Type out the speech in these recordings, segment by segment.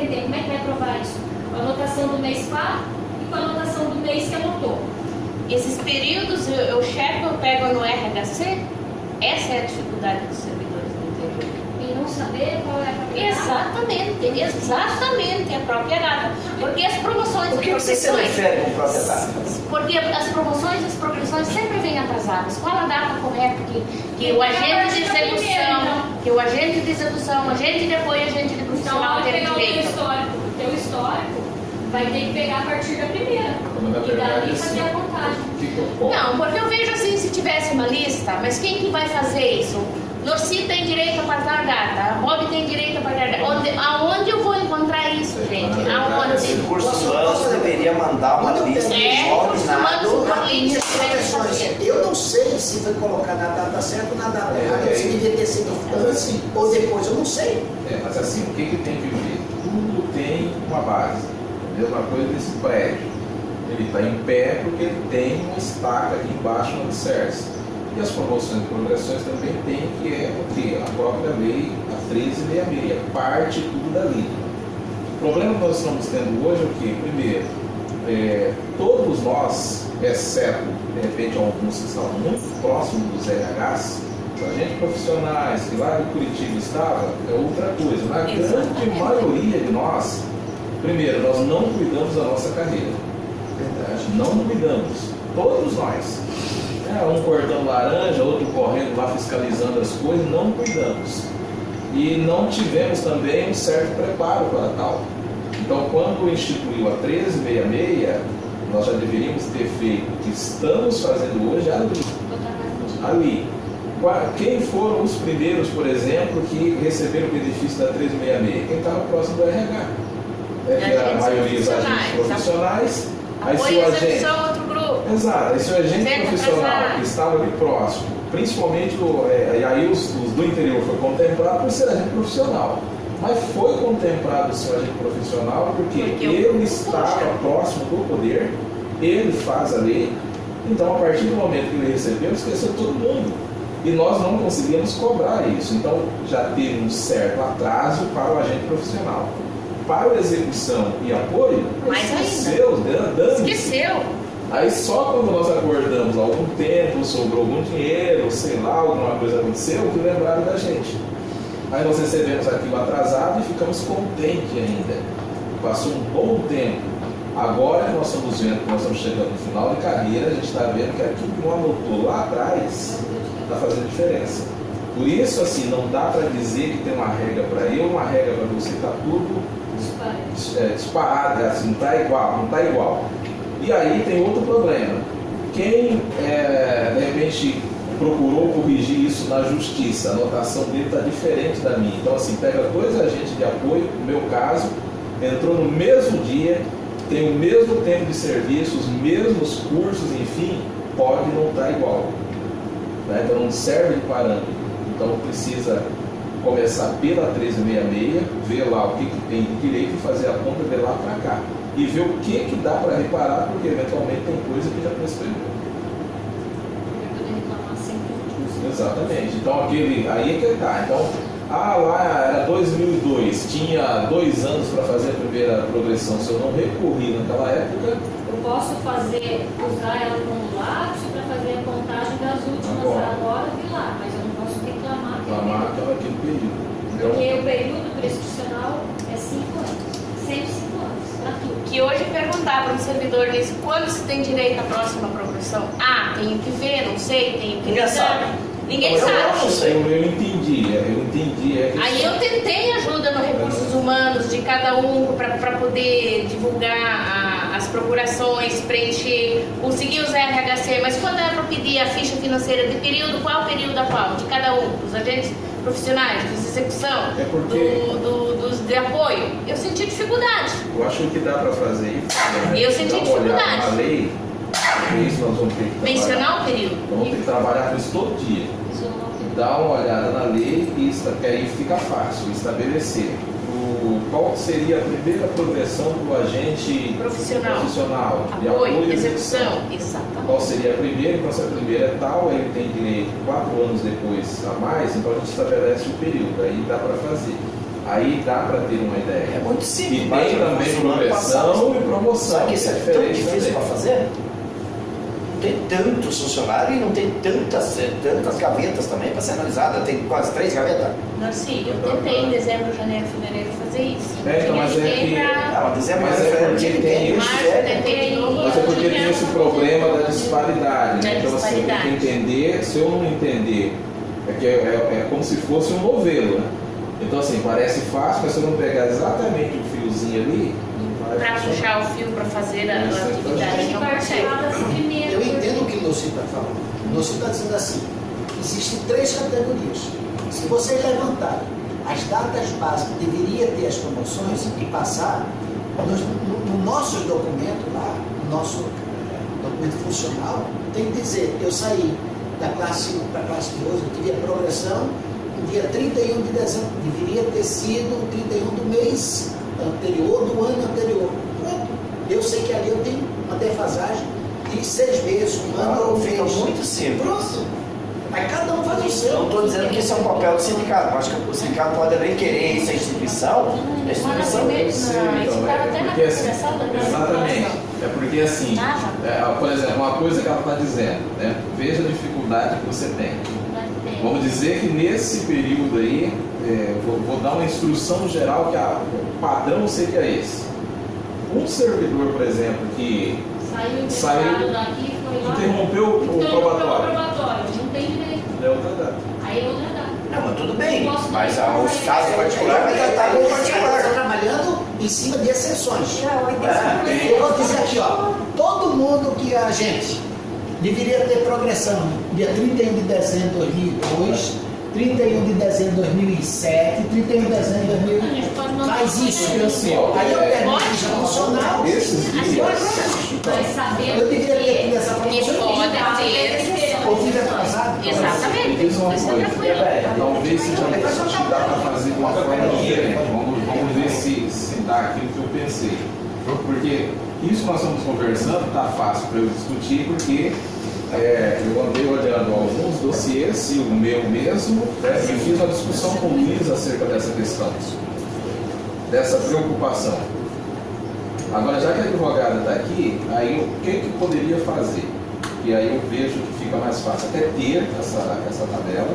entender como é que vai provar isso. Com a anotação do mês par e com a anotação do mês que anotou. Esses períodos eu checo, eu pego no RHC? Essa é a dificuldade dos servidores do interior. E não saber qual é a própria Exatamente a própria data. Porque as promoções... O que você se refere com própria data? Porque as promoções e as progressões sempre vêm atrasadas. Qual a data correta que o agente de execução, que o agente de execução, agente de apoio, agente de profissional tem direito? O teu histórico vai ter que pegar a partir da primeira. E dali fazer a contagem. Não, porque eu vejo assim, se tivesse uma lista, mas quem que vai fazer isso? Norci tem direito a partir data, a Bob tem direito a partir data. Aonde eu vou encontrar isso, gente? Aonde? Os recursos humanos deveria mandar uma lista ordenada. Eu não sei se foi colocar na data certa ou na data errada. Se devia ter sido antes ou depois, eu não sei. Mas assim, o que tem que ver? Tudo tem uma base. Mesma coisa desse prédio. Ele está em pé porque ele tem uma estaca aqui embaixo no alicerce. E as promoções e progressões também tem, que é o quê? A própria lei, a 1366, parte tudo dali. O problema que nós estamos tendo hoje é o quê? Primeiro, todos nós, exceto, de repente, alguns que estavam muito próximos dos RHs, os agentes profissionais, que lá de Curitiba estava, é outra coisa. Na grande maioria de nós, primeiro, nós não cuidamos da nossa carreira. Verdade. Não cuidamos. Todos nós. Um cortando laranja, outro correndo lá fiscalizando as coisas, não cuidamos. E não tivemos também um certo preparo para tal. Então, quando instituiu a 1366, nós já deveríamos ter feito o que estamos fazendo hoje ali. Quem foram os primeiros, por exemplo, que receberam o benefício da 1366? Quem estava próximo do RH. Que era a maioria dos agentes profissionais. Aí se o agente, outro grupo. exato, aí se o agente profissional que estava ali próximo, principalmente, e aí os do interior foi contemplado por ser agente profissional. Mas foi contemplado o seu agente profissional porque ele estava próximo do poder, ele faz a lei, então a partir do momento que ele recebeu, esqueceu todo mundo. E nós não conseguimos cobrar isso, então já teve um certo atraso para o agente profissional. Para a execução e apoio, esqueceu. Aí só quando nós acordamos algum tempo, sobrou algum dinheiro, sei lá, alguma coisa aconteceu, que lembraram da gente. Aí nós recebemos aquilo atrasado e ficamos contentes ainda. Passou um bom tempo. Agora que nós estamos vendo que nós estamos chegando no final de carreira, a gente está vendo que aquilo que não anotou lá atrás está fazendo diferença. Por isso, assim, não dá para dizer que tem uma regra para eu, uma regra para você, está tudo disparado, assim, não está igual. E aí tem outro problema. Quem, de repente, procurou corrigir isso na justiça, a anotação dele está diferente da minha. Então, assim, pega dois agentes de apoio, no meu caso, entrou no mesmo dia, tem o mesmo tempo de serviço, os mesmos cursos, enfim, pode não estar igual. Né? Então, não serve de parâmetro. Então, precisa começar pela 1366, ver lá o que tem de direito e fazer a conta de lá para cá. E ver o que dá para reparar, porque eventualmente tem coisa que já prescreveu. Exatamente. Então aí é que está. Então, lá era 2002, tinha 2 anos para fazer a primeira progressão. Se eu não recorri naquela época, eu posso usar ela como lápis para fazer a contagem das últimas agora de lá, mas eu não posso reclamar aquele período. Então, porque o período prescricional é 5 anos, sempre 5 anos, para tudo. Que hoje perguntava no servidor desse, quando se tem direito à próxima progressão? Tenho que ver, não sei, tenho que Ninguém sabe. Ninguém sabe. Eu entendi. Aí eu tentei ajuda no recursos humanos de cada um para poder divulgar as procurações, preencher, conseguir os RHC, mas quando era para pedir a ficha financeira de período, qual período a qual? De cada um, dos agentes profissionais, dos de execução, dos de apoio, eu senti dificuldade. Eu acho que dá para fazer isso. Eu senti dificuldade. Na lei, isso nós vamos ter que mencionar o período. Vamos ter que trabalhar com isso todo dia. Dá uma olhada na lei que aí fica fácil estabelecer qual seria a primeira progressão do agente profissional de apoio e execução. Exatamente. Qual seria a primeira? Então, se a primeira é tal, ele tem direito 4 anos depois a mais, então a gente estabelece o período, aí dá para fazer. Aí dá para ter uma ideia. É muito E simples. tem também progressão e promoção. Sabe que isso é tão diferente difícil para também. fazer? Não tem tantos funcionários e não tem tantas gavetas também para ser analisada. Tem quase 3 gavetas. Não, sim, eu tentei em dezembro, janeiro, fevereiro fazer isso. Então, mas é que... Não, dezembro Mas é porque tem Março, tentei de novo. Mas é porque tem esse problema da disparidade, né? Da Então assim, tem disparidade. que entender, se eu não entender, é como se fosse um novelo, né? Então assim, parece fácil, mas se eu não pegar exatamente o fiozinho ali, não vai Para funcionar. puxar o fio para fazer a Isso, atividade, Tem que não participar consegue. das primeiras. Eu entendo o que o Lúcio está falando. O Lúcio está dizendo assim, existem 3 categorias. Se vocês levantarem as datas básicas, deveria ter as promoções e passar no nosso documento lá, no nosso documento funcional, tem que dizer, eu saí da classe 1 para a classe 12, eu tive a progressão no dia 31 de dezembro, deveria ter sido 31 do mês anterior, do ano anterior. Pronto. Eu sei que ali eu tenho uma defasagem de 6 meses, um ano ou um Fica mês. muito simples. Pronto. Aí cada um faz o seu. Não estou dizendo que isso é um papel do sindicato. Eu acho que o sindicato pode requerer isso à instituição. A instituição Isso estava até na porque, assim, conversação da exatamente. É porque assim, Tava. por exemplo, uma coisa que ela está dizendo, né? Veja a dificuldade que você tem. Vamos dizer que nesse período aí, vou dar uma instrução geral que o padrão seria esse. Um servidor, por exemplo, que Saiu daqui, foi lá. interrompeu o probatório. Não tem direito. É outra data. Aí é outra data. Não, mas tudo bem. Mas os casos particulares vai tratar com o Está particular. trabalhando em cima de exceções. É. Eu vou dizer aqui, ó, todo mundo que a gente deveria ter progressão, dia 31 de dezembro de 2002, 31 de dezembro de 2007, 31 de dezembro de 2000, faz isso. Porque assim, ó, Aí eu pego Pode. ficha funcional. esses dias, Vai saber Eu deveria ter tido essa Que promoção. pode ter. Ou tive atrasado. Exatamente. diz uma Isso é coisa, tranquilo. talvez seja dá para fazer de uma forma diferente. Vamos ver se dá aquilo que eu pensei. Porque isso que nós estamos conversando está fácil para eu discutir, porque eu andei olhando alguns dossiês, e o meu mesmo, e fiz uma discussão com o Luiz acerca dessa questão, dessa preocupação. Agora, já que a advogada está aqui, aí o que poderia fazer? E aí eu vejo que fica mais fácil até ter essa tabela.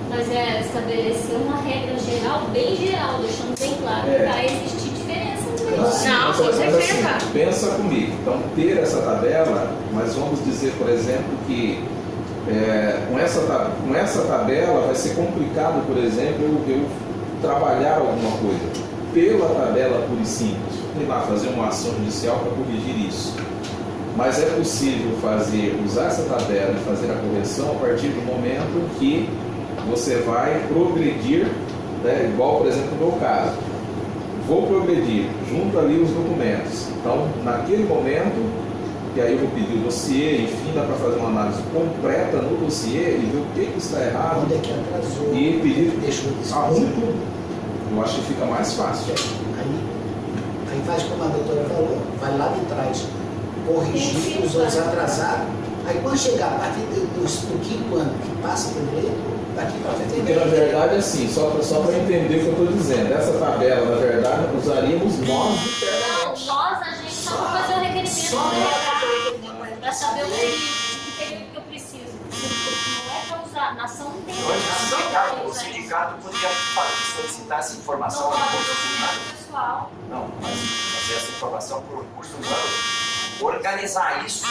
Mas é estabelecer uma regra geral, bem geral, deixando bem claro que vai existir diferença no meio. Não, com Mas, certeza. assim, pensa comigo. Então, ter essa tabela, mas vamos dizer, por exemplo, que com essa tabela vai ser complicado, por exemplo, eu trabalhar alguma coisa pela tabela pura e simples. Ir lá fazer uma ação judicial para corrigir isso. Mas é possível usar essa tabela e fazer a correção a partir do momento que você vai progredir, né? Igual, por exemplo, no meu caso. Vou progredir, junto ali os documentos. Então, naquele momento, e aí eu vou pedir o dossiê, enfim, dá para fazer uma análise completa no dossiê e ver o que está errado Onde é que atrasou? e pedir Deixou de arrumo. Eu acho que fica mais fácil. Aí faz como a doutora falou, vai lá de trás, corrigir os outros atrasados. Aí quando chegar a partir do 5º ano, que passa o direito, daqui para frente Porque na verdade, assim, só para entender o que eu estou dizendo, essa tabela, na verdade, usaríamos nós Não, internamente. nós, a gente só vai fazer o requerimento para saber o período que eu preciso. Não é para usar, na ação não tem O sindicato podia solicitar essa informação Não ao pode recurso humano. pessoal. Não, mas fazer essa informação por recurso humano, organizar isso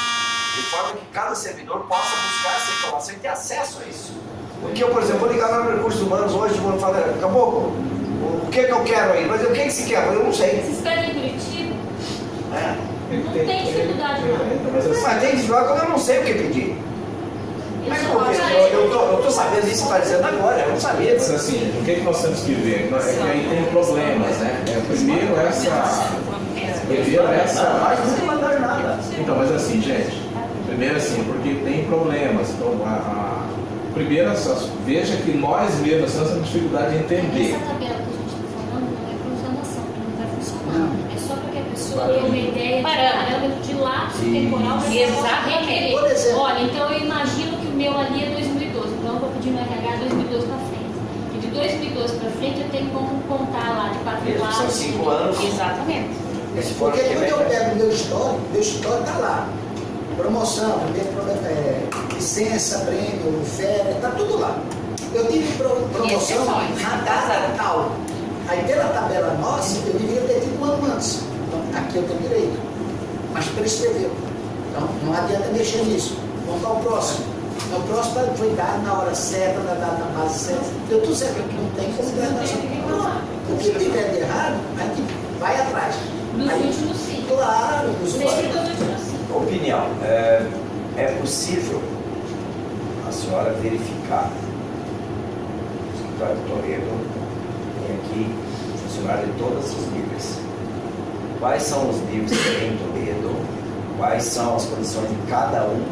de forma que cada servidor possa buscar essa informação e ter acesso a isso. Porque eu, por exemplo, vou ligar lá no recursos humanos hoje e vou falar, acabou, o que eu quero aí? Mas o que se quer? Eu não sei. Se espera em Curitiba, Não tem dificuldade não. Mas assim, Mas tem dificuldade quando eu não sei o que pedir. Mas Isso por quê? pode- Eu tô sabendo isso, está dizendo agora, eu não sabia. mas assim, o que nós temos que ver? É que aí tem problemas, né? Primeiro essa. Mas não tem mandar nada. Então, mas assim, gente, primeiro assim, porque tem problemas. Então, primeiro, veja que nós mesmos temos dificuldade de entender. Essa tabela que a gente está falando não é para usar porque não vai funcionar. É só para que a pessoa tenha uma ideia de parâmetro de lapso temporal para que ela possa Exatamente. requerer. Por exemplo. Olha, então eu imagino que o meu ali é 2012, então eu vou pedir no RH 2012 para frente. E de 2012 para frente eu tenho como contar lá de patrimônio. São 5 anos. Exatamente. Se for Porque que quando eu vem, pego meu histórico está lá. Promoção, licença, prêmio, férias, está tudo lá. Eu tive promoção exceções. na data tal. Aí pela tabela nossa, eu deveria ter tido um ano antes. Então aqui eu tenho direito. Mas prescreveu. Então não adianta mexer nisso. Vamos para o próximo. Então, o próximo foi dado na hora certa, na base certa. Deu tudo certo, não tem como dar. O que tiver de errado, a gente vai atrás. Nos Aí, últimos 5. claro, nos Sempre últimos. nos últimos 5. opinião, é possível a senhora verificar o escritório de Toledo tem aqui funcionário de todos os níveis. Quais são os níveis que tem em Toledo? Quais são as condições de cada um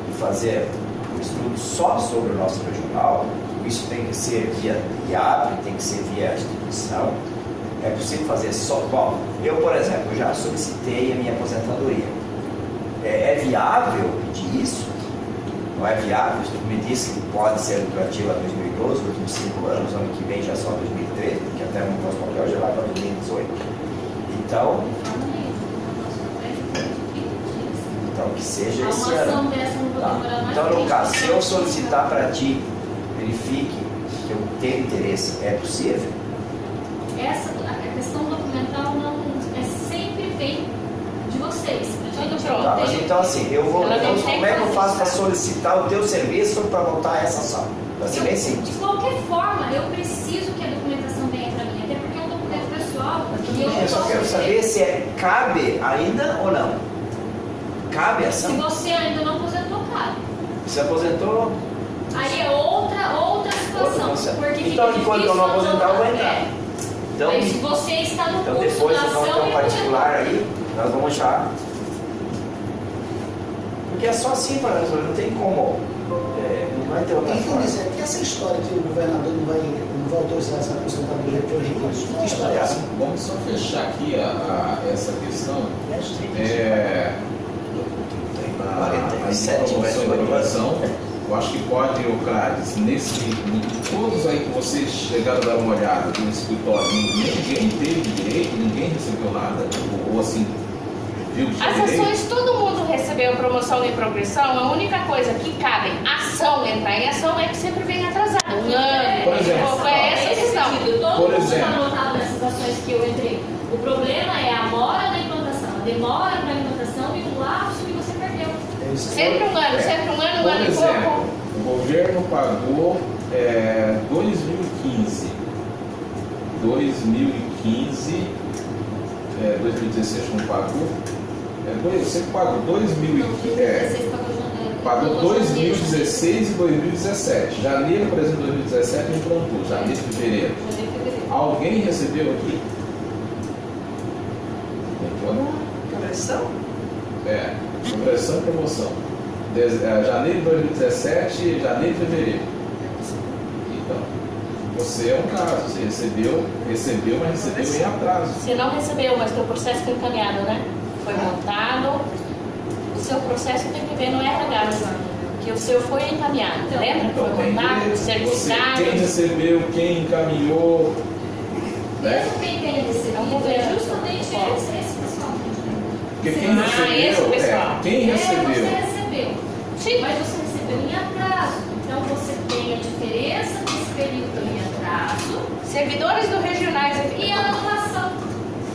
e fazer um estudo só sobre o nosso regional? Isso tem que ser via IAP, tem que ser via instituição. É possível fazer só. Bom, eu, por exemplo, já solicitei a minha aposentadoria. É viável pedir isso? Não é viável? Você me disse que pode ser lucrativo a 2012, últimos 5 anos, ano que vem já só 2013, porque até o nosso papel já vai para 2018. Então, que seja esse ano. Tá. Então, no caso, se eu solicitar para ti, verifique que eu tenho interesse, é possível? A questão documental não é sempre vem de vocês. Tá, mas então assim, eu vou. Ela Então, não tem como é que eu que faço fazer para solicitar o teu serviço para montar essa sala? Vai ser bem simples. De qualquer forma, eu preciso que a documentação venha para mim, até porque é um documento pessoal. E Eu só quero saber se cabe ainda ou não. Cabe a Se ação? você ainda não aposentou, cabe. Se aposentou, Aí é outra situação. Outra. Porque Então, fica enquanto eu difícil não aposentar, eu vou entrar. É. então, Aí, se você está no então curso depois da nós vamos ter ação, um particular aí, nós vamos achar. Porque é só assim para nós, não tem como. Não vai ter outra Então, forma. dizer que essa história que o governador não vai autorizar essa aposentadoria para os ricos, que história é essa? Vamos só fechar aqui essa questão. A 47 promoção da vezes educação, eu acho que pode, Ocrades, todos aí que vocês chegaram a dar uma olhada no escritório, ninguém teve direito, ninguém recebeu nada, ou assim, viu que tinha As direito. ações, todo mundo recebeu promoção e progressão. A única coisa que cabe ação entrar em ação é que sempre vem atrasado. Um ano, Por exemplo. é essa a questão. Todo Por mundo está exemplo. anotado nessas ações que eu entrei. O problema é a mora da implantação, a demora para a implantação e o lapso que você perdeu. Sempre um ano, sempre um ano, um Por ano e exemplo, pouco. o governo pagou 2015, 2016 não pagou, você pagou 2015, pagou 2016 e 2017. Janeiro, por exemplo, 2017 implantou, janeiro e fevereiro. Alguém recebeu aqui? Correção? Progressão e promoção. Janeiro de 2017, janeiro e fevereiro. Então, você é um caso, você recebeu, mas recebeu em atraso. Você não recebeu, mas teu processo foi encaminhado, né? Foi montado. O seu processo tem que ver no RH, que o seu foi encaminhado. Lembra? Então, Foi montado, certificado. quem recebeu, quem encaminhou, né? Mesmo quem tenha recebido, é justamente esse pessoal. Porque quem esse recebeu, pessoal. quem Você recebeu, recebeu. Sim. Mas você recebeu em atraso. Então você tem a diferença desse período em atraso Servidores do regionais aqui. e a anulação.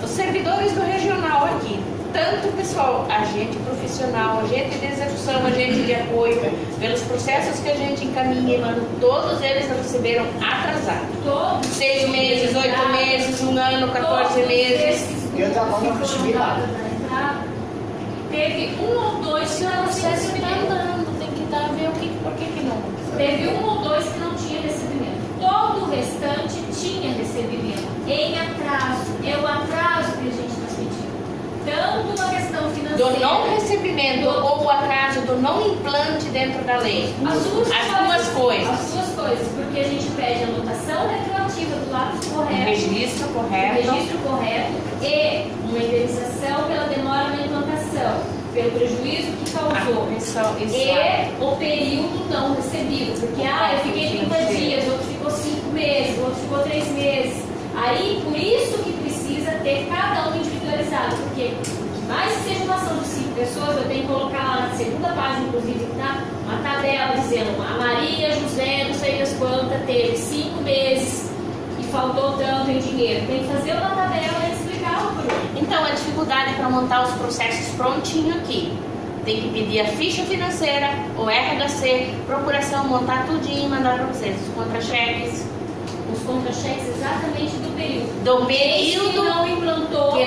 Os servidores do regional aqui, tanto o pessoal, agente profissional, agente de execução, agente de apoio, pelos processos que a gente encaminha, mano, todos eles receberam atrasado. Todos 6 meses, 8 meses, 1 ano, 14 meses. Eu tava não recebi nada. Teve 1 ou 2 que não Você receberam. está andando, tem que dar, ver por que não. Teve 1 ou 2 que não tinha recebimento. Todo o restante tinha recebimento. Em atraso. É o atraso que a gente está sentindo. Tanto na questão financeira. Do não recebimento ou o atraso do não implante dentro da lei. As duas coisas. As duas coisas. Porque a gente pede a anotação retroativa do lápis correto. Registro correto. Registro correto e uma indenização pela demora na implantação, pelo prejuízo que causou. E o período não recebido, porque eu fiquei 30 dias, outro ficou 5 meses. meses, o outro ficou 3 meses. Aí, por isso que precisa ter cada um individualizado, porque mais que seja uma ação de 5 pessoas, eu tenho que colocar lá na segunda página, inclusive, tá? Uma tabela dizendo a Maria José, não sei das quantas, teve 5 meses e faltou tanto em dinheiro. Tem que fazer uma tabela e explicar o grupo. Então, a dificuldade para montar os processos prontinho aqui. Tem que pedir a ficha financeira, o RHC, procuração, montar tudinho e mandar para vocês. Os contra-cheques. Os contra-cheques exatamente do período. Do Mês período que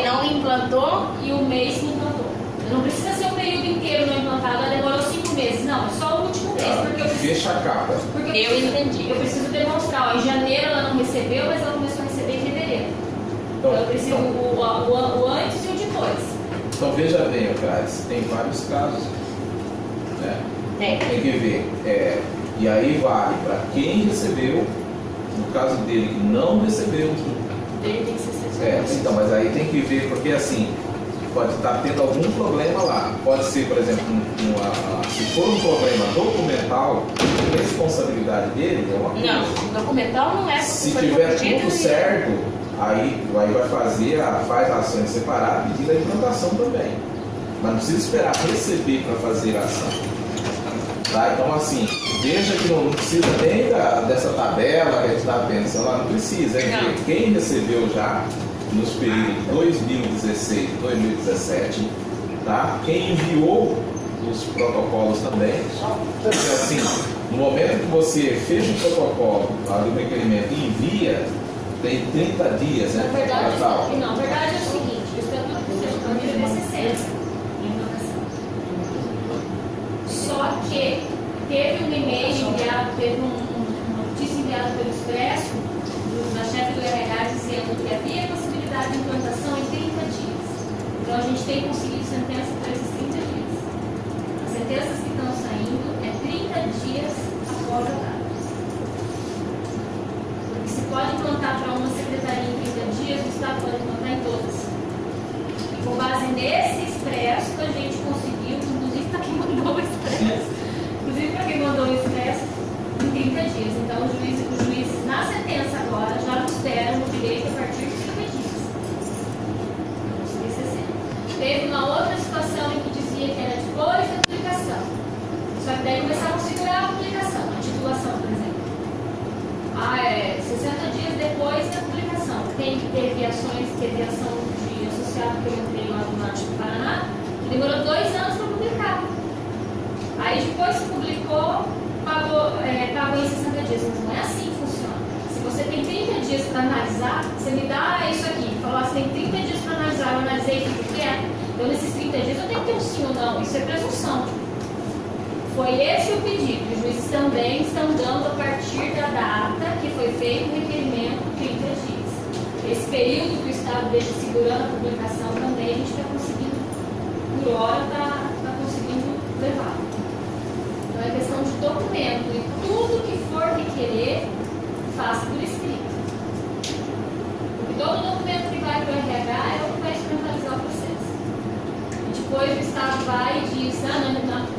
não implantou e o mês que implantou. Não precisa ser o período inteiro não implantado, ela demorou 5 meses. Não, é só o último mês. Porque eu preciso, Fecha a capa. porque Eu entendi. Eu preciso demonstrar, ó, em janeiro ela não recebeu, mas ela começou a receber em fevereiro. Então eu preciso o antes e o depois. Então veja bem, Ocrates, tem vários casos. Né? Tem que ver. E aí vale para quem recebeu, no caso dele que não recebeu. Dele tem que ser Então, mas aí tem que ver, porque assim, pode estar tendo algum problema lá. Pode ser, por exemplo, se for um problema documental, a responsabilidade dele é uma coisa. Não, o documental não é. Se foi tiver corrigido tudo certo, aí vai fazer, faz ações separadas pedindo a implantação também. Mas não precisa esperar receber para fazer a ação. Tá? Então assim, veja que não precisa nem dessa tabela que a gente está pensando, não precisa. Quem recebeu já nos períodos de 2016 e 2017, tá? Quem enviou os protocolos também, porque assim, no momento que você fecha o protocolo do requerimento e envia, tem 30 dias, né? Na verdade, na verdade é o seguinte, o Estatuto do Setor Público é 60 em implantação. Só que teve um e-mail enviado, teve uma notícia enviada pelo Expresso, da chefe do RH, dizendo que havia possibilidade de implantação em 30 dias. Então a gente tem conseguido sentença para esses 30 dias. As sentenças que estão saindo é 30 dias após a data. Porque se pode implantar para uma secretaria em 30 dias, o Estado pode implantar em todas. E com base nesse Expresso, a gente conseguiu, inclusive para quem mandou o Expresso, em 30 dias. Então, os juízes na sentença agora já nos deram o direito a partir de 30 dias. Não seria 60. Teve uma outra situação em que dizia que era depois da publicação. Só que daí começaram a segurar a publicação, a titulação, por exemplo. 60 dias depois da publicação. Tem que ter viações, teve ação de associado que eu entrei lá do Norte do Paraná, que demorou 2 anos para publicar. Aí depois que publicou, pagou em 60 dias. Mas não é assim que funciona. Se você tem 30 dias para analisar, você me dá isso aqui. Falar, você tem 30 dias para analisar, eu analisei o que é. Então nesses 30 dias eu tenho que ter um sim ou não. Isso é presunção. Foi esse o pedido. Os juízes também estão dando a partir da data que foi feito o requerimento 30 dias. Esse período que o Estado deixa segurando a publicação também, a gente está conseguindo, por hora, está conseguindo levar. Então é questão de documento. E tudo que for requerer, faça por escrito. Porque todo documento que vai para o RH é o que vai instrumentalizar o processo. E depois o Estado vai e diz,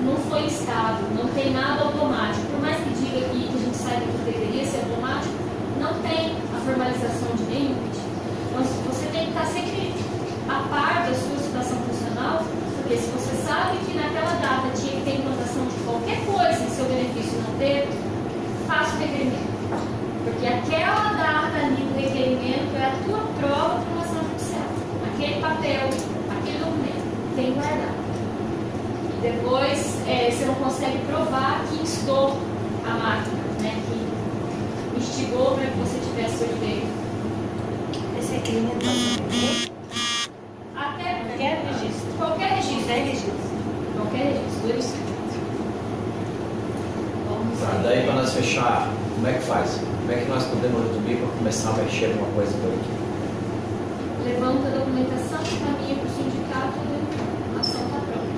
não foi Estado, não tem nada automático. Por mais que diga aqui que a gente saiba que deveria ser automático, não tem a formalização de nenhum pedido. Então você tem que estar sempre a par da sua situação funcional, porque se você sabe que naquela data tinha que ter implantação de qualquer coisa e seu benefício não teve, faça o requerimento. Porque aquela data ali do requerimento é a tua prova para uma ação judicial. Aquele papel, aquele documento, tem que guardar. E depois você não consegue provar que instou a máquina, né, que instigou para que você tivesse seu direito. Esse requerimento Até Qualquer registro. qualquer registro. Qualquer registro. Tá, daí para nós fechar, como é que faz? Como é que nós podemos reduzir para começar a mexer numa coisa por aqui? Levanta a documentação, caminha para o sindicato e a ação está pronta.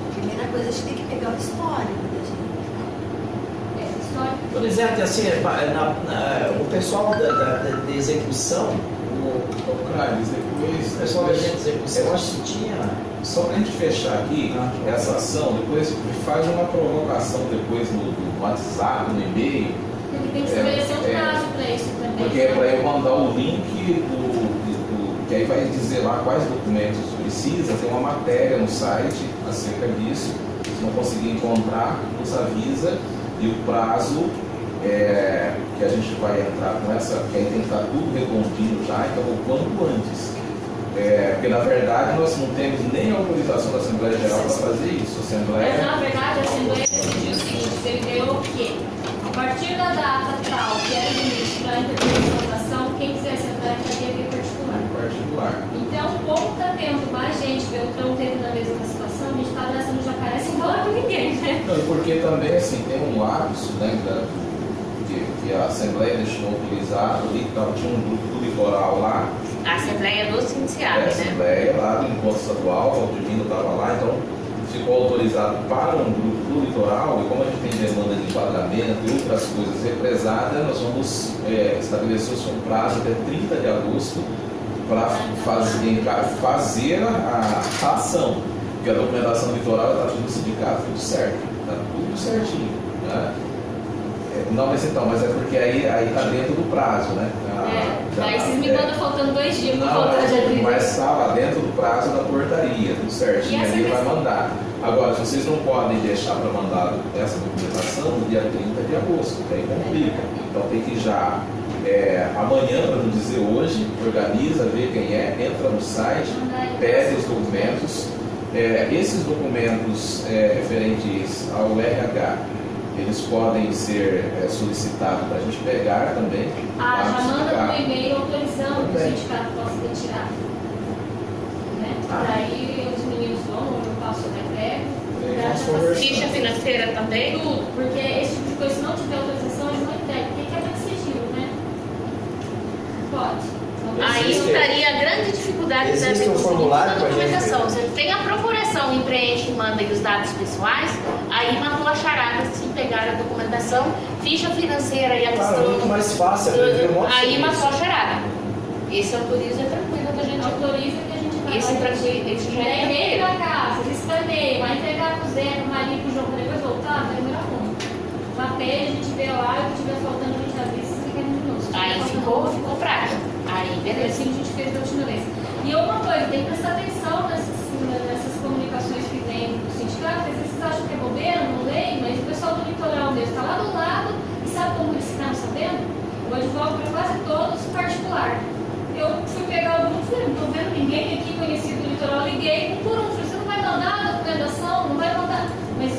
A primeira coisa, a gente tem que pegar o histórico da gente. Essa história. Por exemplo, assim, o pessoal da execução, o pessoal da execução, eu acho que tinha. Só para a gente fechar aqui essa ação, depois faz uma provocação depois no WhatsApp, no e-mail, Porque tem que estabelecer um prazo para isso também. Porque é para eu mandar o link que aí vai dizer lá quais documentos precisa, tem uma matéria no site acerca disso. Se não conseguir encontrar, nos avisa, e o prazo que a gente vai entrar com essa, que aí tem que estar tudo redondinho já, então o quanto antes. Porque na verdade nós não temos nem autorização da Assembleia Geral para fazer isso. A Assembleia... Mas na verdade a Assembleia decidiu o seguinte, deliberou que a partir da data tal, que era o limite para a interpretação da ação, quem quisesse entrar entraria via particular. Então, como está tendo mais gente, Beltrão teve na mesma situação, a gente está abraçando o jacaré sem falar com ninguém, né? Não, porque também assim, tem um lapso, né, que a Assembleia deixou autorizado ali, tinha um grupo do litoral lá. A Assembleia do A Cienciado, né? Assembleia lá do Encontro Estadual, o Divino estava lá, então ficou autorizado para um grupo do litoral, e como a gente tem demanda de enquadramento e outras coisas represadas, nós vamos estabelecer um prazo até 30 de agosto para fazer a ação, porque a documentação litoral está tudo no sindicato, tudo certo, está tudo certinho, né? Não, mas é porque aí está dentro do prazo, né? Aí vocês me mandam faltando 2 dias para Não, voltar de abril. mas está lá dentro do prazo da portaria, tudo certinho, E essa aí vai questão? mandar. Agora, se vocês não podem deixar para mandar essa documentação no dia 30 de agosto, que aí complica. Então tem que já, amanhã, para não dizer hoje, organiza, vê quem entra no site, pede os documentos. Esses documentos referentes ao RH, eles podem ser solicitados para a gente pegar também. Já no manda sindicato. um e-mail autorizando que o Também. sindicato possa retirar. Né? Daí os meninos vão, eu passo o decreto. Aí já vamos já conversar. Ficha financeira também? Tudo, porque esse tipo de coisa, se não tiver autorização, eles não entregam. Porque é muito sigilo, né? Pode. Aí Existe- estaria a grande dificuldade da existe um conseguir formulário toda a pra gente documentação. ver. Você tem a procuração e preenche e manda aí os dados pessoais, aí matou a charada se pegar a documentação, ficha financeira e a Claro, é muito questão. mais fácil, aprender um monte de Aí serviço. matou a charada. Esse autoriza é tranquilo da gente. Autoriza que a gente vai. Esse tranquilo, esse já é Vem pra tranquilo. casa, eles escaneiam, vai entregar pro Zé, pro Marinho, pro João, pra depois voltar, vai demorar muito. Já pede, a gente vê lá, o que tiver faltando, a gente avisa, se quer de novo. Aí ficou prático. Aí É beleza. assim que a gente fez da última vez. E outra coisa, tem que prestar atenção nessas comunicações que vem do sindicato, às vezes vocês acham que é bobeira, não leem, mas o pessoal do litoral mesmo está lá do lado e sabe como eles ficaram sabendo? Eu advogo para quase todos particular. Eu fui pegar o grupo e falei, não estou vendo ninguém aqui conhecido do litoral, liguei um por um, falei, você não vai mandar a documentação, não vai mandar. Mas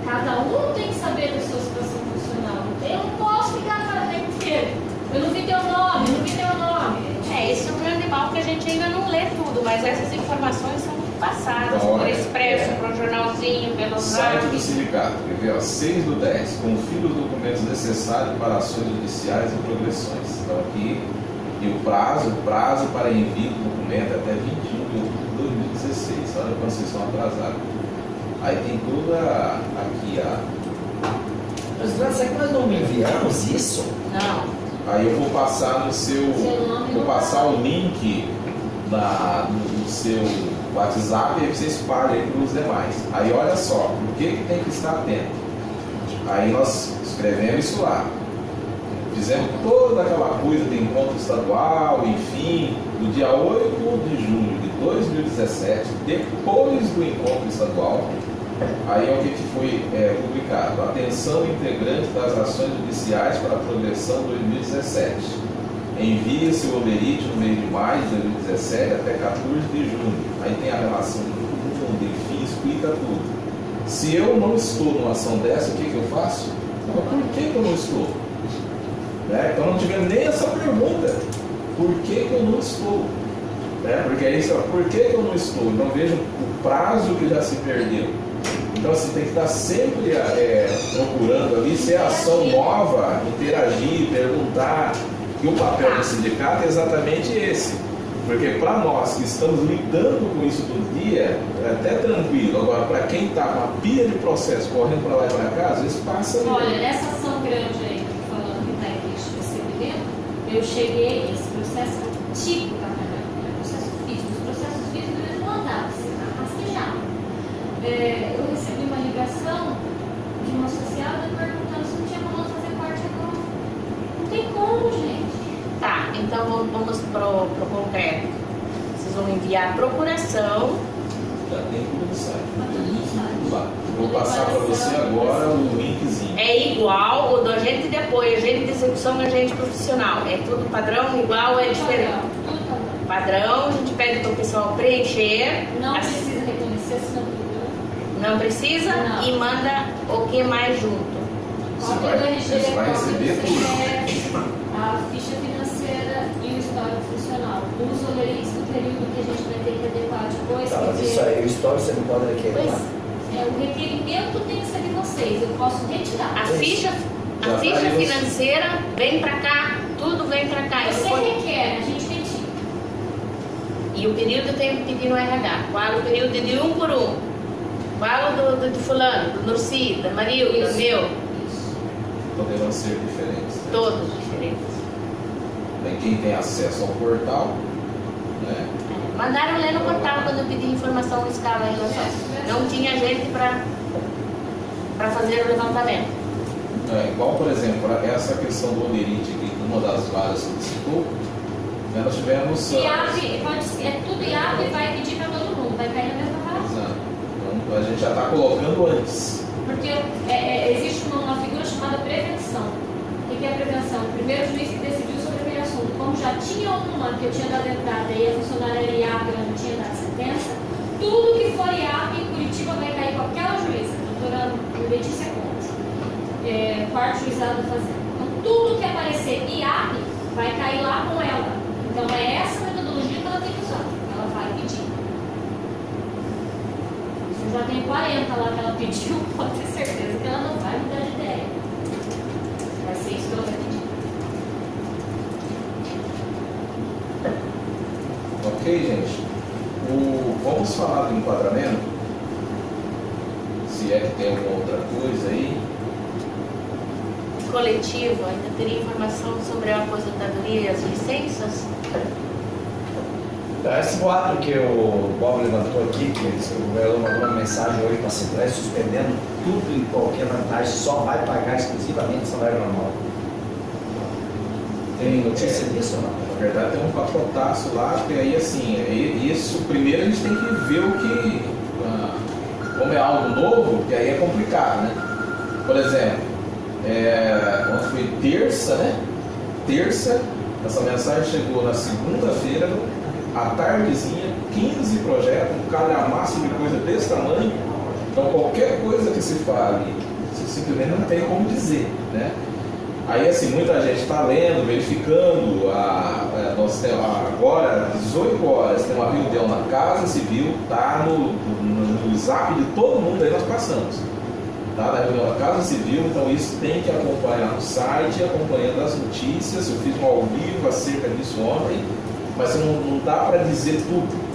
cada um tem que saber da sua situação profissional. Eu não posso ficar para o tempo inteiro. Eu não vi teu nome, não vi teu nome. Esse é o grande mal que a gente ainda não lê tudo, mas essas informações são passadas Então, por olha, expresso, por jornalzinho, pelo Site do zap. sindicato, quer ver? 6/10, confira os documentos necessários para ações judiciais e progressões. Então aqui, e o prazo para envio do documento é até 21 de outubro de 2016. Olha quando vocês estão atrasados. Aí tem toda aqui Mas será que nós não enviamos isso? Não. Aí eu vou passar no seu. Seu nome Vou não passar o link no seu WhatsApp e aí você espalha aí para os demais. Aí olha só, o que tem que estar atento? Aí nós escrevemos isso lá. Fizemos toda aquela coisa de encontro estadual, enfim, do dia 8 de junho de 2017, depois do encontro estadual. Aí o que foi publicado? Atenção integrante das ações judiciais para a progressão 2017. Envia-se o olerite no mês de maio de 2017 até 14 de junho. Aí tem a relação de todo mundo, enfim, explica tudo. Se eu não estou numa ação dessa, o que eu faço? Não, por que eu não estou? Então não tivemos nem essa pergunta. Por que eu não estou? Porque é isso, por que eu não estou? Então veja o prazo que já se perdeu. Então assim, tem que estar sempre procurando ali, se é ação nova, interagir, perguntar. E o papel do sindicato é exatamente esse. Porque para nós que estamos lidando com isso todo dia, é até tranquilo. Agora, para quem está com a pilha de processo correndo para lá e para cá, às vezes passa. Olha, nessa ação grande aí, que eu tô falando que está em risco de recebimento, eu cheguei, esse processo antigo, tá? Processo físico. Os processos físicos eles não andavam, se rastejavam. Eu recebi uma ligação de uma associada perguntando se não tinha como ela fazer parte concreto. Vocês vão enviar a procuração. Já tem tudo no site. Tudo Lá. Vou passar para você agora o linkzinho. É igual o do agente de apoio, agente de execução e agente profissional. É tudo padrão, igual ou é diferente? Tudo padrão. Padrão, a gente pede para o pessoal preencher. Não As- precisa reconhecer a assinatura. Não precisa Não. e manda o que mais junto. Você Cópia do vai, RG, você vai cópia do receber tudo. CPF, a ficha financeira e o histórico funcional. Os olerites do período que a gente vai ter que adequar depois. Tá, mas porque- isso aí, o histórico você não pode Pois requerer. o requerimento tem que ser de vocês, eu posso retirar. A Já ficha tá aí você. financeira vem para cá, tudo vem para cá. Você requer, a gente retira. E o período tem que pedir no RH. Qual o período de um por um? Qual o do fulano, do Nurci, da Marilda, Isso. meu? Isso. Poderão ser diferentes. Né? Todos diferentes. Tem quem tem acesso ao portal, né? Mandaram ler no portal quando eu pedi informação fiscal em relação. Não tinha gente para fazer o levantamento. É, igual, por exemplo, essa questão do olerite que uma das varas solicitou, né, nós tivemos. IAP, é tudo IAP e vai pedir para todo mundo, vai cair na mesma vaga. Exato. Então, a gente já está colocando antes. Porque existe uma figura chamada prevenção. O que é a prevenção? O primeiro juiz que decidiu sobre aquele assunto, como já tinha uma que eu tinha dado entrada e a funcionária era IAP, ela não tinha dado sentença, tudo que for IAP em Curitiba vai cair com aquela juíza, a doutora Letícia Conte, quarto juizado da Fazenda. Então, tudo que aparecer IAP vai cair lá com ela. Então, é essa metodologia que ela tem que usar. Ela vai pedir. Se já tem 40 lá que ela pediu, pode ter certeza que ela não vai mudar de ideia. Vai ser isso que ela vai pedir. Ok, gente? Vamos falar do enquadramento? Se é que tem alguma outra coisa aí. Coletivo, ainda teria informação sobre a aposentadoria e as licenças? Esse boato que o Bob levantou aqui, que o governador mandou uma mensagem hoje para a Assembleia suspendendo tudo e qualquer vantagem, só vai pagar exclusivamente o salário normal. Tem notícia disso ou não? Na verdade, tem um pacotaço lá, que aí, assim, isso, primeiro a gente tem que ver o que, como é algo novo, que aí é complicado, né? Por exemplo, ontem foi terça, né? Terça, essa mensagem chegou na segunda-feira, à tardezinha, 15 projetos, um calhamaço de coisa desse tamanho. Então, qualquer coisa que se fale, simplesmente não tem como dizer, né? Aí, assim, muita gente está lendo, verificando. Nós temos agora, às 18 horas, tem uma reunião na Casa Civil, tá no zap de todo mundo, aí nós passamos. Tá? Na reunião da Casa Civil, então isso tem que acompanhar no site, acompanhando as notícias. Eu fiz um ao vivo acerca disso ontem, mas não dá para dizer tudo.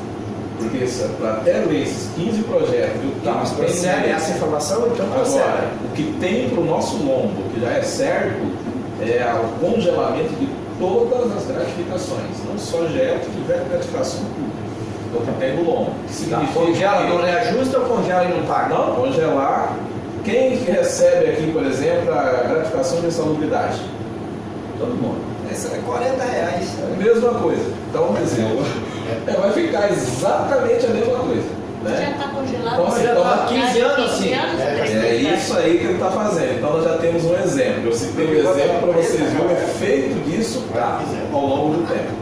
Porque até ler esses 15 projetos, Tá, mas procede essa informação, então procede. agora, o que tem para o nosso lombo, que já é certo, é o congelamento de todas as gratificações, não só GL, que tiver gratificação pública. Então, o que tem no lombo. Que significa Congela, não que, reajusta ou congela e não paga? não, congelar. Quem que recebe aqui, por exemplo, a gratificação de insalubridade? Todo mundo. Essa é R$40. É a mesma coisa. Então, quer dizer, vai ficar exatamente a mesma coisa. Já Né? está congelado. Então, já tá há 15 anos assim. É isso aí que ele está fazendo. Então nós já temos um exemplo. Eu citei um exemplo para vocês verem o efeito disso ao longo do tempo.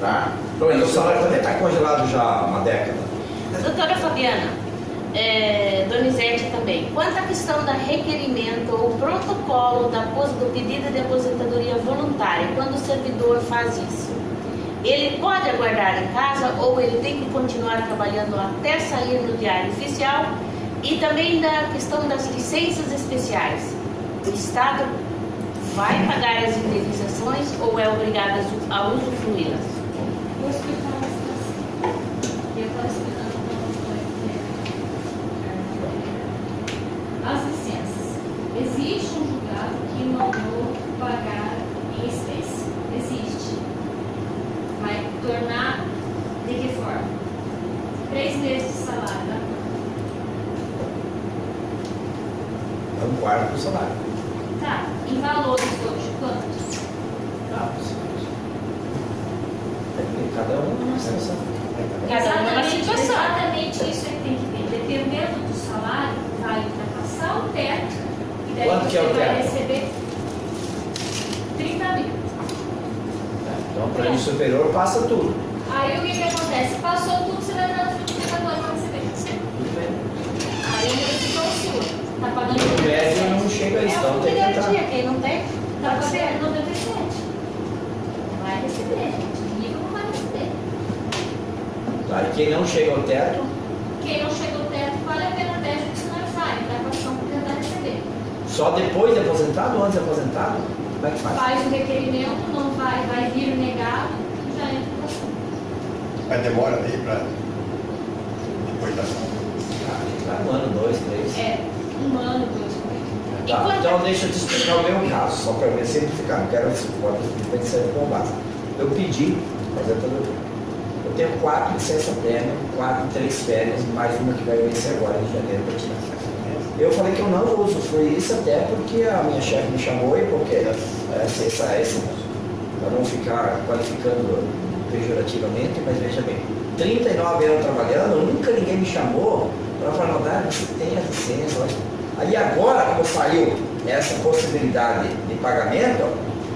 Tá? Então é O isso. salário também está congelado já há uma década. Doutora Fabiana, Donizete também, quanto à questão da requerimento ou protocolo do pedido de aposentadoria voluntária, quando o servidor faz isso, ele pode aguardar em casa ou ele tem que continuar trabalhando até sair no diário oficial? E também da questão das licenças especiais, o Estado vai pagar as indenizações ou é obrigado a usufruí-las? Vou explicar uma situação. Eu estava explicando como foi. As licenças. Existe um julgado que mandou pagar em espécie. Existe. Vai tornar de que forma? 3 meses de salário da É um quarto do salário. Tá. Em valores hoje, quanto? Tecnicamente Cada um numa situação. Cada um numa Exatamente, situação. exatamente isso é que tem que ver. Dependendo do salário, vai ultrapassar o teto e daí Quanto que é o você vai teto? receber 30 mil. Então, para o superior, passa tudo. Aí o que acontece? Passou tudo, você vai dar na frente do precatório para receber. Tudo bem. Aí a decisão sua. Tá pagando O médio 97. não chega a isso, É então o tem que entrar. dia, quem não tem, Tá pode ser. pagando 97. Não vai receber, gente. Nível não vai receber. Tá, e quem não chega ao teto, Quem não chega ao teto, vale a pena até judicializar, entrar com ação para tentar receber. só depois de aposentado ou antes de aposentado, como é que faz? Faz o requerimento, não vai vir negado, já entra com ação. Mas demora daí para depois da ação. Vai um ano, 2, 3. É, 1 ano, 2 meses. Tá, então deixa eu te explicar o meu caso, só para ver simplificar, não quero pode ser bombado. Eu pedi aposentadoria. Eu tenho 4 licença prêmio, 3 férias, mais uma que vai vencer agora em janeiro para tirar. Eu falei que eu não vou usufruir isso até porque a minha chefe me chamou e porque para não ficar qualificando pejorativamente, mas veja bem, 39 anos trabalhando, nunca ninguém me chamou para falar, Dani, você tem a licença. Aí agora, como saiu essa possibilidade de pagamento,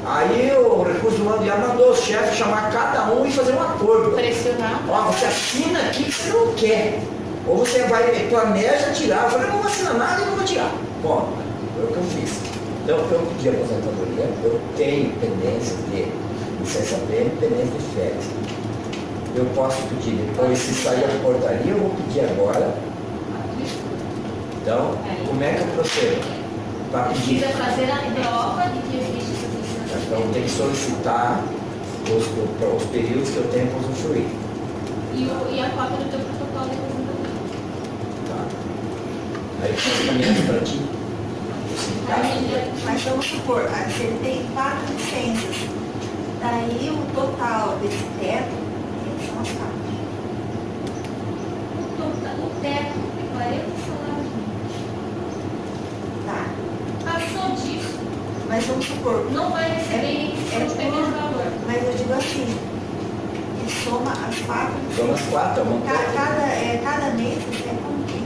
aí o recurso humano já mandou o chefe chamar cada um e fazer um acordo. Pressionar. Ó, você assina aqui que você não quer. Ou você vai, planeja tirar. Eu falei, não vou assinar nada e não vou tirar. Bom, foi o que eu fiz. Então, eu pedi aposentadoria, eu tenho pendência de licença prêmio e pendência de férias. Eu posso pedir depois, se sair a portaria, eu vou pedir agora. Então, como é que eu procedo? Para pedir. Precisa fazer a prova de que existe essa licença. Então, tem que solicitar os períodos que eu tenho para usufruir. E a cópia do teu protocolo de aposentadoria. Tá? Aí eu faço caminhando para ti. Mas vamos supor, se ele tem 4 licenças, daí o total desse teto são as 4. O teto é 40 salários mínimos. Tá. Passou disso, Mas vamos supor, não vai receber nem que pequeno valor. mas eu digo assim, ele soma as 4 São as 4, é um cada mês, como que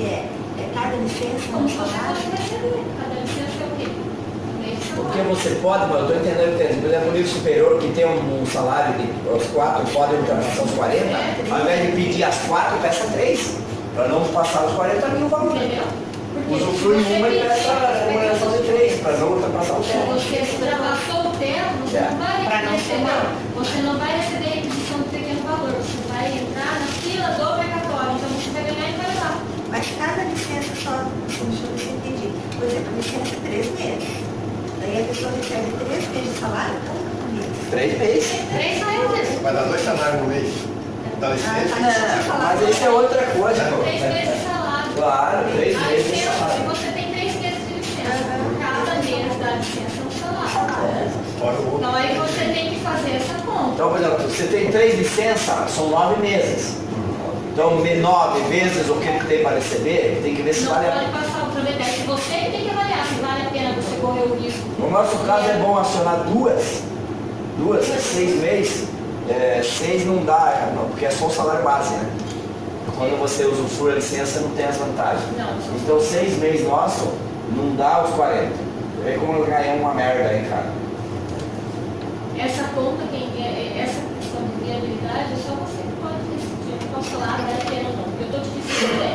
é? É cada licença Como um você salário? pode receber? Cada licença é o quê? Mês de Porque salário. você pode, mas eu estou entendendo que por exemplo, o nível superior que tem um salário de os 4 podem ultrapassar os 40, ao invés de pedir as 4, peça 3, para não passar os 40 mil valor. Entendeu? Porque Usufrui se você uma e pedir- peça a remuneração de 3, para não ultrapassar o Se 7. você ultrapassou o teto, você É. não vai Pra não receber. somar. Você não vai receber requisição de pequeno valor. Você vai entrar na fila do precatório. Então você vai ganhar e vai lá. Mas cada licença só, deixa eu ver se eu entendi. Por exemplo, licença é 3 meses. Daí a pessoa recebe 3 meses de salário, então mês. 3 meses. 3 meses. Vai dar 2 salários no mês. Dá licença. Mas isso é outra coisa, pô. 3 meses de salário. Claro, 3 A meses de licença, salário. você tem 3 meses de licença. Cada mês da licença é um salário. Fora o outro. Então aí você tem que fazer essa conta. Então, por exemplo, você tem 3 licenças, são 9 meses. Então, 9 vezes o que ele tem para receber, tem que ver se Não vale a pode pena. passar o provedor. Se você que tem que avaliar se vale a pena você correr o risco. No nosso caso, é bom acionar duas, 6 meses. 6 não dá, não, porque é só o salário base, né? Quando você usufrui a licença, não tem as vantagens. Não, Então, 6 meses nosso, não dá os 40. É como eu ganhei uma merda aí, cara. essa conta, essa questão de viabilidade, é só você que pode decidir. Eu posso falar, vale a pena ou não. O que eu estou te dizendo é,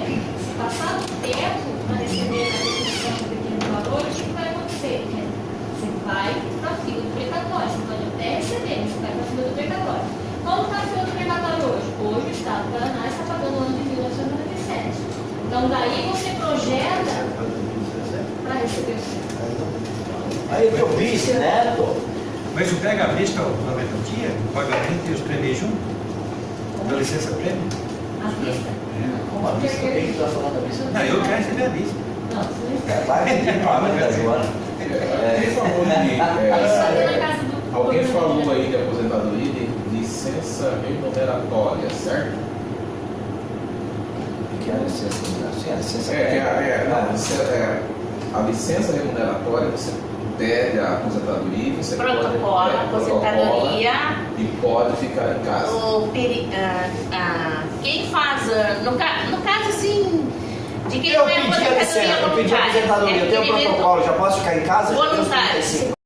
se passar do teto para receber a requisição de pequeno valor, o que vai acontecer? Você vai para a fila do precatório, você pode até receber, mas você vai para a fila do precatório. Como está a fila do precatório hoje? Hoje o Estado do Paraná está pagando o ano de 1997. Então daí você projeta para receber o seu. Aí o que eu fiz, né, pô? Mas o pega a vista, o 90 dia, o pagamento e os prêmios junto? Da licença prêmio? A vista? Como a vista? Quem que tá falando da vista? Não, eu quero receber a vista. Não, você não está. Vai pedir para mim das horas. Alguém falou Isso aqui na de, casa do... alguém falou aí de aposentadoria de licença remuneratória, certo? Que é a licença, a licença A licença remuneratória você pede a aposentadoria, você Protocola, pode, aposentadoria. e pode ficar em casa. Quem faz, no caso assim, de quem Eu não é pedi a licença, aposentadoria eu pedi a voluntária, aposentadoria, eu tenho um requerimento protocolo, já posso ficar em casa? voluntário.